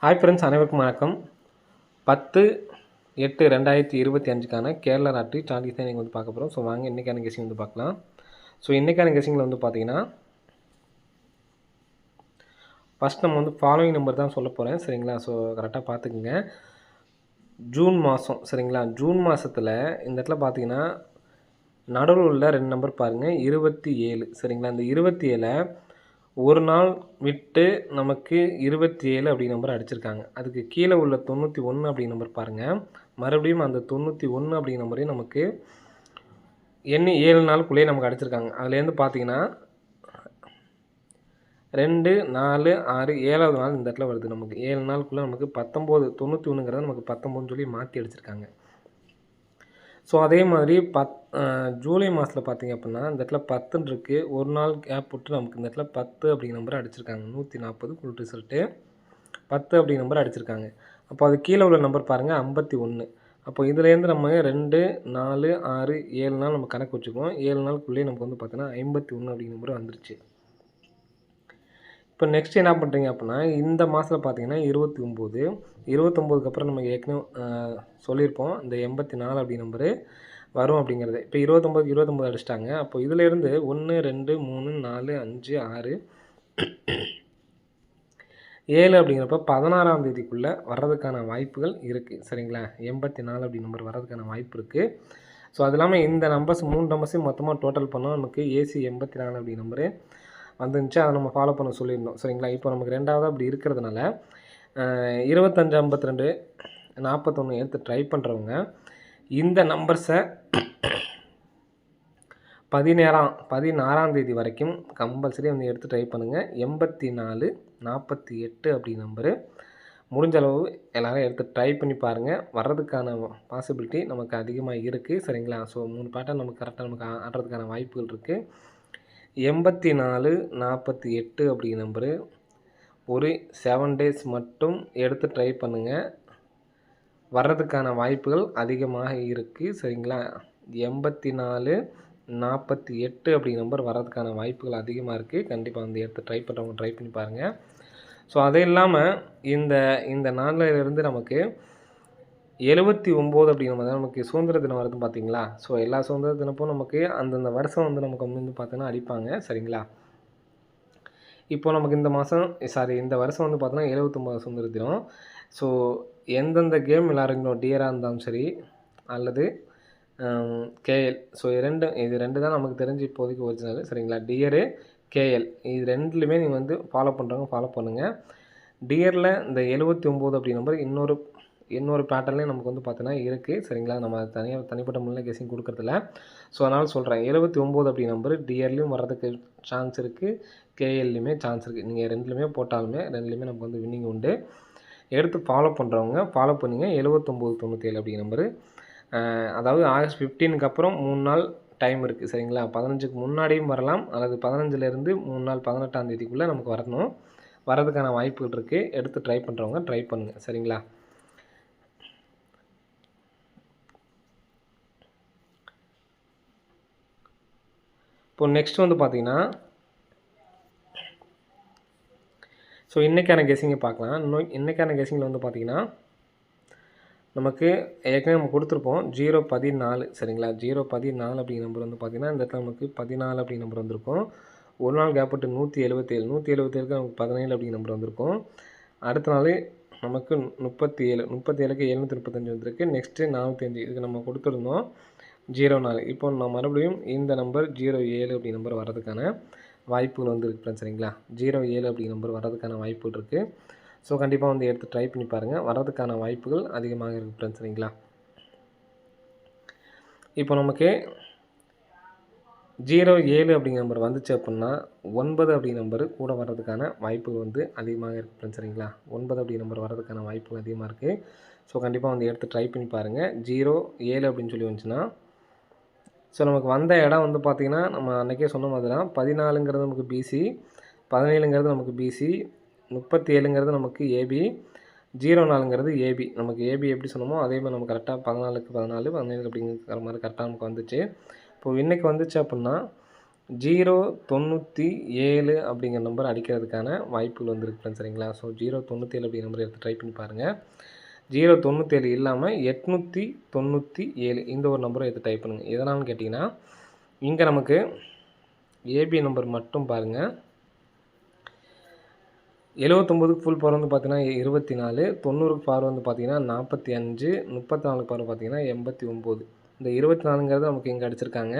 Hi friends, அனைவருக்கும் வணக்கம். 10/8/2025க்கான Kerala lottery charges தான் நீங்கள் பார்க்க போகிறோம். ஸோ வாங்க இன்றைக்கான கெஸிங் பார்க்கலாம். ஸோ இன்றைக்கான கெஸிங்கில் பார்த்தீங்கன்னா ஃபஸ்ட் நம்ம ஃபாலோயிங் நம்பர் தான் சொல்ல போகிறேன். சரிங்களா? ஸோ கரெக்டாக பார்த்துக்குங்க. ஜூன் மாதம், சரிங்களா? ஜூன் மாதத்தில் இந்த இடத்துல பார்த்தீங்கன்னா நடுவில் உள்ள 2 நம்பர் பாருங்கள், 27. சரிங்களா? இந்த 27 ஒரு நாள் விட்டு நமக்கு 27 அப்படி நம்பர் அடிச்சிருக்காங்க. அதுக்கு கீழே உள்ள 91 அப்படி நம்பர் பாருங்கள். மறுபடியும் அந்த 91 அப்படி நம்பரையும் நமக்கு எண்ணி 7 நாளுக்குள்ளேயே நமக்கு அடிச்சிருக்காங்க. அதுலேருந்து பார்த்தீங்கன்னா 2, 4, 6, 7வது நாள் இந்த இடத்துல வருது. நமக்கு 7 நாளுக்குள்ளே நமக்கு 19, 91ங்கிறத நமக்கு 19 சொல்லி மாற்றி அடிச்சிருக்காங்க. ஸோ அதே மாதிரி ஜூலை மாதத்தில் பார்த்திங்க அப்படின்னா இந்த இடத்துல 10ன்னு இருக்குது. ஒரு நாள் கேப் விட்டு நமக்கு இந்த இடத்துல 10 அப்படிங்கிற நம்பர் அடிச்சிருக்காங்க. 140 ஃபுல் ரிசல்ட்டு 10 அப்படிங்கிற நம்பர் அடிச்சிருக்காங்க. அப்போ அது கீழே உள்ள நம்பர் பாருங்கள், 51. அப்போ இதுலேருந்து நம்ம 2, 4, 6, 7 நாள் நம்ம கணக்கு வச்சுக்குவோம். 7 நாளுக்குள்ளேயே நமக்கு பார்த்தீங்கன்னா 51 அப்படிங்கிற நம்பர் வந்துருச்சு. இப்போ நெக்ஸ்ட் என்ன பண்ணுறீங்க அப்படின்னா இந்த மாதத்தில் பார்த்தீங்கன்னா 29க்கு அப்புறம் நம்ம ஏற்கனவே சொல்லியிருப்போம் இந்த 84 அப்படி நம்பரு வரும் அப்படிங்கிறது. இப்போ 29 அடிச்சிட்டாங்க. அப்போ இதிலேருந்து 1, 2, 3, 4, 5, 6, 7 அப்படிங்கிறப்ப 16ஆம் தேதிக்குள்ளே வர்றதுக்கான வாய்ப்புகள் இருக்குது. சரிங்களா? 84 அப்படி நம்பர் வர்றதுக்கான வாய்ப்பு இருக்குது. ஸோ அது இல்லாமல் இந்த நம்பர்ஸ் 3 நம்பர்ஸையும் மொத்தமாக டோட்டல் பண்ணால் நமக்கு AC 84 அப்படி நம்பரு வந்துருந்துச்சு. அதை நம்ம ஃபாலோ பண்ண சொல்லியிருந்தோம். சரிங்களா? இப்போ நமக்கு 2வது அப்படி இருக்கிறதுனால 25, 52, 41 எடுத்து ட்ரை பண்ணுறவங்க இந்த நம்பர்ஸை 16ஆம் தேதி வரைக்கும் கம்பல்சரி எடுத்து ட்ரை பண்ணுங்கள். 84, 48 அப்படி நம்பரு முடிஞ்ச அளவு எல்லோரும் எடுத்து ட்ரை பண்ணி பாருங்கள். வர்றதுக்கான பாசிபிலிட்டி நமக்கு அதிகமாக இருக்குது. சரிங்களா? ஸோ 3 பேட்டர்ன் நமக்கு கரெக்டாக நமக்கு ஆடுறதுக்கான வாய்ப்புகள் இருக்குது. 84, 48 அப்படிங்கிற நம்பரு ஒரு 7 டேஸ் மட்டும் எடுத்து ட்ரை பண்ணுங்கள். வர்றதுக்கான வாய்ப்புகள் அதிகமாக இருக்குது. சரிங்களா? 84, 48 அப்படிங்கிற நம்பர் வர்றதுக்கான வாய்ப்புகள் அதிகமாக இருக்குது. கண்டிப்பாக எடுத்து ட்ரை பண்ணுறவங்க ட்ரை பண்ணி பாருங்கள். ஸோ அது இல்லாமல் இந்த நாளிலிருந்து நமக்கு 79 அப்படிங்கிற மாதிரி நமக்கு சுதந்திர தினம் வருது பார்த்தீங்களா? ஸோ எல்லா சுதந்திர தினப்பும் நமக்கு அந்தந்த வருஷம் நமக்கு பார்த்தோன்னா அடிப்பாங்க. சரிங்களா? இப்போ நமக்கு இந்த வருஷம் பார்த்தோன்னா 79 சுதந்திர தினம். ஸோ எந்தெந்த கேம் விளையாடுறீங்களோ டியராக இருந்தாலும் சரி அல்லது KL, ஸோ இது ரெண்டு தான் நமக்கு தெரிஞ்சு இப்போதைக்கு ஒரிஜினல். சரிங்களா? டியரு, KL இது ரெண்டுலையுமே நீங்கள் ஃபாலோ பண்ணுறவங்க ஃபாலோ பண்ணுங்கள். டியரில் இந்த 79 அப்படி நம்பர் இன்னொரு பேட்டர்ன்லேயும் நமக்கு பார்த்தோன்னா இருக்குது. சரிங்களா? நம்ம தனிப்பட்ட முறையில் கெஸிங் கொடுக்குறதில்ல. ஸோ அதனால் சொல்கிறேன் 79 அப்படி நம்பர் டியர்லேயும் வர்றதுக்கு சான்ஸ் இருக்குது, KLலையுமே சான்ஸ் இருக்குது. நீங்கள் ரெண்டுலேயுமே போட்டாலுமே ரெண்டுலேயுமே நமக்கு வின்னிங் உண்டு. எடுத்து ஃபாலோ பண்ணுறவங்க ஃபாலோ பண்ணிங்க. 79, 97 அப்படிங்கிற நம்பரு அதாவது ஆகஸ்ட் 15க்கு அப்புறம் 3 நாள் டைம் இருக்குது. சரிங்களா? 15க்கு முன்னாடியும் வரலாம் அல்லது 15லேருந்து 3 நாள் 18ஆம் தேதிக்குள்ளே நமக்கு வரணும். வர்றதுக்கான வாய்ப்புகள் இருக்குது. எடுத்து ட்ரை பண்ணுறவங்க ட்ரை பண்ணுங்கள். சரிங்களா? இப்போ நெக்ஸ்ட் பார்த்தீங்கன்னா ஸோ இன்றைக்கான கெஸிங்கை பார்க்கலாம். இன்றைக்கான கெஸிங்கில் பார்த்தீங்கன்னா நமக்கு ஏற்கனவே நம்ம கொடுத்துருப்போம் 014. சரிங்களா? 014 அப்படிங்கிற நம்பர் பார்த்தீங்கன்னா இந்த இடத்துல நமக்கு 14 அப்படிங்கிற நம்பர் வந்திருக்கும். ஒரு நாள் கேப் விட்டு 177 நமக்கு 17 அப்படிங்கிற நம்பர் வந்திருக்கும். அடுத்த நாள் நமக்கு 37க்கு 735 வந்திருக்கு. நெக்ஸ்ட்டு 45 இதுக்கு நம்ம கொடுத்துருந்தோம் 04. இப்போ நான் மறுபடியும் இந்த நம்பர் 07 அப்படி நம்பர் வர்றதுக்கான வாய்ப்புகள் இருக்குது. சரிங்களா? 07 அப்படி நம்பர் வர்றதுக்கான வாய்ப்புகள் இருக்குது. ஸோ கண்டிப்பாக எடுத்து ட்ரை பண்ணி பாருங்கள். வர்றதுக்கான வாய்ப்புகள் அதிகமாக இருக்குது ஃப்ரெண்ட்ஸ். சரிங்களா? இப்போ நமக்கு 07 அப்படிங்கிற நம்பர் வந்துச்சு அப்படின்னா 9 அப்படி நம்பர் கூட வர்றதுக்கான வாய்ப்புகள் அதிகமாக இருக்குது ஃப்ரெண்ட்ஸ். சரிங்களா? 9 அப்படி நம்பர் வர்றதுக்கான வாய்ப்புகள் அதிகமாக இருக்குது. ஸோ கண்டிப்பாக எடுத்து ட்ரை பண்ணி பாருங்கள். 07 அப்படின்னு சொல்லி வந்துச்சுன்னா ஸோ நமக்கு வந்த இடம் பார்த்திங்கன்னா நம்ம அன்றைக்கே சொன்ன மாதிரி தான் 14ங்கிறது நமக்கு BC, 17ங்கிறது நமக்கு BC, 37ங்கிறது நமக்கு AB, 04ங்கிறது AB. நமக்கு AB எப்படி சொன்னோமோ அதே மாதிரி நம்ம கரெக்டாக 14க்கு 14, 17 அப்படிங்கிற மாதிரி கரெக்டாக நமக்கு வந்துச்சு. இப்போது இன்றைக்கி வந்துச்சு அப்படின்னா 097 அப்படிங்கிற நம்பர் அடிக்கிறதுக்கான வாய்ப்புகள் வந்துருக்கு ஃப்ரெண்ட்ஸ். சரிங்களா? ஸோ 097 அப்படிங்கிற நம்பர் எடுத்து ட்ரை பண்ணி பாருங்கள். 097 இல்லாமல் 897 இந்த ஒரு நம்பரை எடுத்து டைப் பண்ணுங்கள். எதனால்னு கேட்டிங்கன்னா, இங்கே நமக்கு ஏபி நம்பர் மட்டும் பாருங்கள். 79க்கு ஃபுல் பவர் வந்து பார்த்தீங்கன்னா 24, 90க்கு பவர் வந்து பார்த்தீங்கன்னா 45, 34க்கு பவர் பார்த்தீங்கன்னா 89. இந்த 24ங்கிறது நமக்கு இங்கே அடிச்சிருக்காங்க.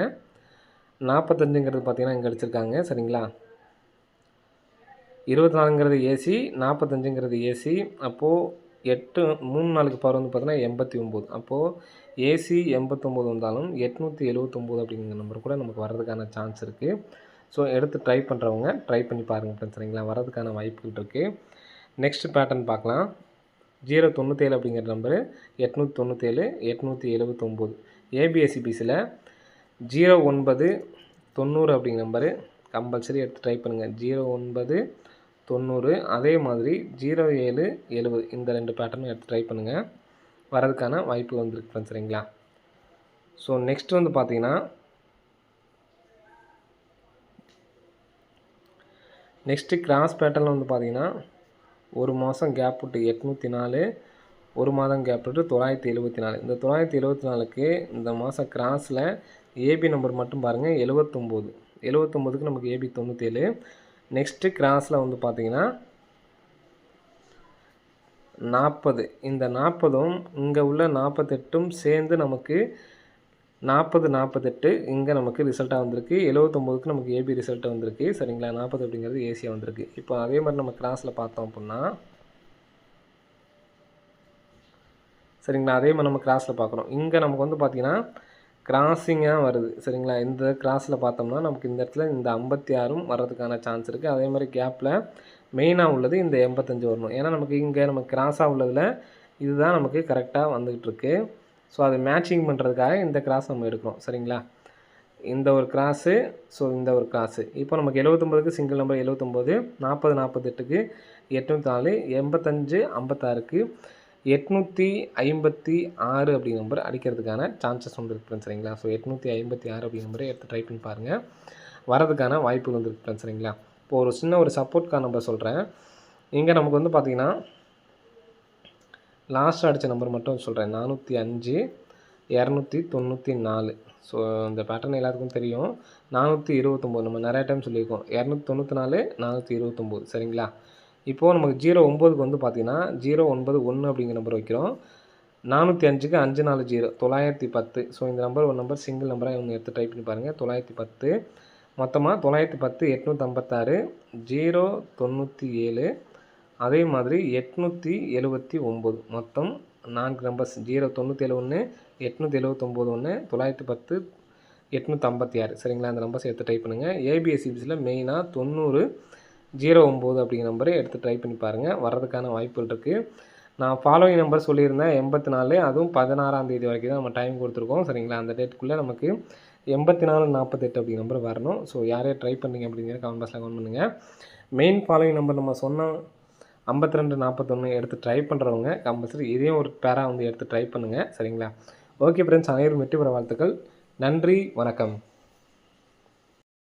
45ங்கிறது பார்த்தீங்கன்னா இங்கே அடிச்சிருக்காங்க. சரிங்களா? 24ங்கிறது ஏசி, 45ங்கிறது ஏசி. அப்போது 3 4க்கு பவர் வந்து பார்த்தீங்கன்னா 89. அப்போது ஏசி 89 வந்தாலும் 879 அப்படிங்கிற நம்பர் கூட நமக்கு வர்றதுக்கான சான்ஸ் இருக்குது. ஸோ எடுத்து ட்ரை பண்ணுறவங்க ட்ரை பண்ணி பாருங்கள் ஃப்ரெண்ட்ஸ். சரிங்களா? வர்றதுக்கான வாய்ப்புகள் இருக்குது. நெக்ஸ்ட் பேட்டர்ன் பார்க்கலாம். 097 அப்படிங்கிற நம்பரு 897, 879 ஏபிஎஸ்சிபிஸில் 09 90 அப்படிங்கிற நம்பரு கம்பல்சரி எடுத்து ட்ரை பண்ணுங்கள். 09 90 அதே மாதிரி 07 70 இந்த 2 பேட்டர்னும் எடுத்து ட்ரை பண்ணுங்கள். வரதுக்கான வாய்ப்பு வந்துருக்கு ஃப்ரெண்ட்ஸ். சரிங்களா? ஸோ நெக்ஸ்ட் வந்து பார்த்தீங்கன்னா, நெக்ஸ்ட்டு கிராஸ் பேட்டர்னில் வந்து பார்த்தீங்கன்னா, ஒரு மாதம் கேப் விட்டு 804, ஒரு மாதம் கேப் விட்டு 974. இந்த 974க்கு இந்த மாதம் கிராஸில் ஏபி நம்பர் மட்டும் பாருங்கள் 79. 79க்கு நமக்கு ஏபி 97. நெக்ஸ்ட்டு கிராஸில் வந்து பார்த்தீங்கன்னா 40. இந்த 40ம் இங்கே உள்ள 48ம் சேர்ந்து நமக்கு 40 48 இங்கே நமக்கு ரிசல்ட்டாக வந்திருக்கு. 79க்கு நமக்கு ஏபி ரிசல்ட்டு வந்திருக்கு. சரிங்களா? 40 அப்படிங்கிறது ஏசியாக வந்திருக்கு. இப்போ அதே மாதிரி நம்ம கிராஸில் பார்த்தோம் அப்படின்னா, சரிங்களா? அதே மாதிரி நம்ம கிராஸில் பார்க்குறோம். இங்கே நமக்கு வந்து பார்த்திங்கன்னா கிராஸிங்காக வருது. சரிங்களா? இந்த கிராஸில் பார்த்தோம்னா நமக்கு இந்த இடத்துல இந்த 56ம் வர்றதுக்கான சான்ஸ் இருக்குது. அதே மாதிரி கேப்பில் மெயினாக உள்ளது இந்த 85 வரணும். ஏன்னா நமக்கு இங்கே நம்ம கிராஸாக உள்ளதில் இதுதான் நமக்கு கரெக்டாக வந்துக்கிட்டு இருக்குது. ஸோ அதை மேட்சிங் பண்ணுறதுக்காக இந்த கிராஸ் நம்ம எடுக்கிறோம். சரிங்களா? இந்த ஒரு கிராஸு, ஸோ இந்த ஒரு கிராஸு. இப்போ நமக்கு 79க்கு சிங்கிள் நம்பர் 79, 40 48க்கு 804, 85 56க்கு 856 அப்படிங்கிற நம்பர் அடிக்கிறதுக்கான சான்சஸ் வந்துருக்கு ஃப்ரெண்ட்ஸ். சரிங்களா? ஸோ 856 அப்படிங்கிற நம்பரை எடுத்து ட்ரை பண்ணி பாருங்கள். வரதுக்கான வாய்ப்பு வந்துருக்கு ஃப்ரெண்ட்ஸ். சரிங்களா? இப்போ ஒரு சின்ன ஒரு சப்போர்ட்கான நம்பர் சொல்கிறேன். இங்கே நமக்கு வந்து பார்த்திங்கன்னா லாஸ்ட்டாக அடித்த நம்பர் மட்டும் சொல்கிறேன். 405 294. ஸோ இந்த பேட்டர்ன் எல்லாத்துக்கும் தெரியும். 429 நம்ம நிறையா டைம் சொல்லியிருக்கோம். 294 429. சரிங்களா? இப்போது நமக்கு 09க்கு வந்து பார்த்திங்கன்னா 091 அப்படிங்கிற நம்பர் வைக்கிறோம். 405க்கு 540 910. ஸோ இந்த நம்பர் ஒரு நம்பர் சிங்கிள் நம்பராக இவங்க எடுத்து ட்ரை பண்ணி பாருங்கள். 910 மொத்தமாக 910 856 097 அதே மாதிரி 879 மொத்தம் 4 நம்பர்ஸ் 097 879 910 856. சரிங்களா? அந்த நம்பர்ஸ் எடுத்து ட்ரை பண்ணுங்கள். ஏபிஎஸ்சிபிஸில் மெயினாக 90 09 அப்படிங்கிற நம்பரை எடுத்து ட்ரை பண்ணி பாருங்கள். வர்றதுக்கான வாய்ப்புகள் இருக்குது. நான் ஃபாலோயிங் நம்பர் சொல்லியிருந்தேன் 84, அதுவும் 16ஆம் தேதி வரைக்கும் தான் நம்ம டைம் கொடுத்துருக்கோம். சரிங்களா? அந்த டேட்டுக்குள்ளே நமக்கு 84 48 அப்படிங்கிற நம்பர் வரணும். ஸோ யார் யார் ட்ரை பண்ணிங்க அப்படிங்கிற கமெண்ட் பாக்ஸில் கமெண்ட் பண்ணுங்கள். மெயின் ஃபாலோயிங் நம்பர் நம்ம சொன்ன 52 41 எடுத்து ட்ரை பண்ணுறவங்க கம்பல்சரி இதையும் ஒரு பேராக வந்து எடுத்து ட்ரை பண்ணுங்கள். சரிங்களா? ஓகே ஃப்ரெண்ட்ஸ், அனைவரும் வெற்றி பெற வாழ்த்துக்கள். நன்றி, வணக்கம்.